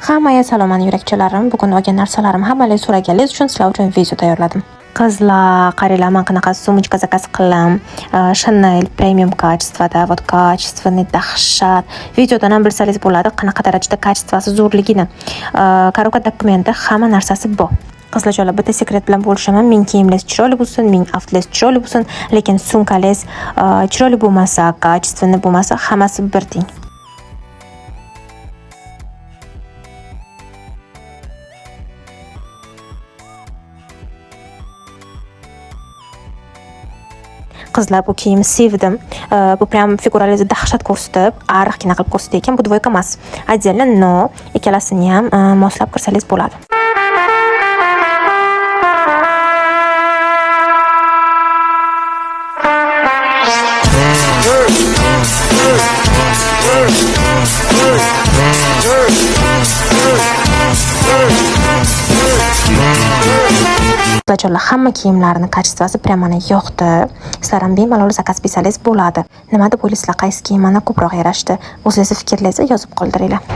Hammaga salom yurakchalarim. Bugun olgan narsalarim hammalar so'raganingiz uchun sizlar uchun video tayyorladim. Qizlar, qaranglar, men qanaqa sumочка zakaz qildim. Chanel premium качествоda, вот качественный dahshat. Videodan ham bilsangiz bo'ladi, qanaqa darajada kачествоsi zo'rligini. Karoka dokumenti hamma narsasi bor. Qizlarjolar, bitta sekret bilan bo'lishaman. Ming kiyimlaringiz chiroyli bo'lsin, ming outfitlaringiz chiroyli bo'lsin, lekin sumkalaringiz chiroyli bo'lmasa, качественный bo'lmasa, hammasi bir teng. Qizlar, bu kiyimni sevdim. Bu prям figuralarni dahshat ko'rsatib, ariqgina qilib ko'rsatdi ekan. Bu dvoyka emas. Отдельно, но ikkalasini ham moslab kirsangiz bo'ladi. Qizlarjolar, hamma kiyimlarini kачествоsi prям mana yoqdi. Sizlar ham bemalol zakaz qilsangiz bo'ladi. Nima deb o'ylaysizlar, qaysi kiyim mana ko'proq yarashdi? O'zingiz fikrlaringizni yozib qoldiringlar.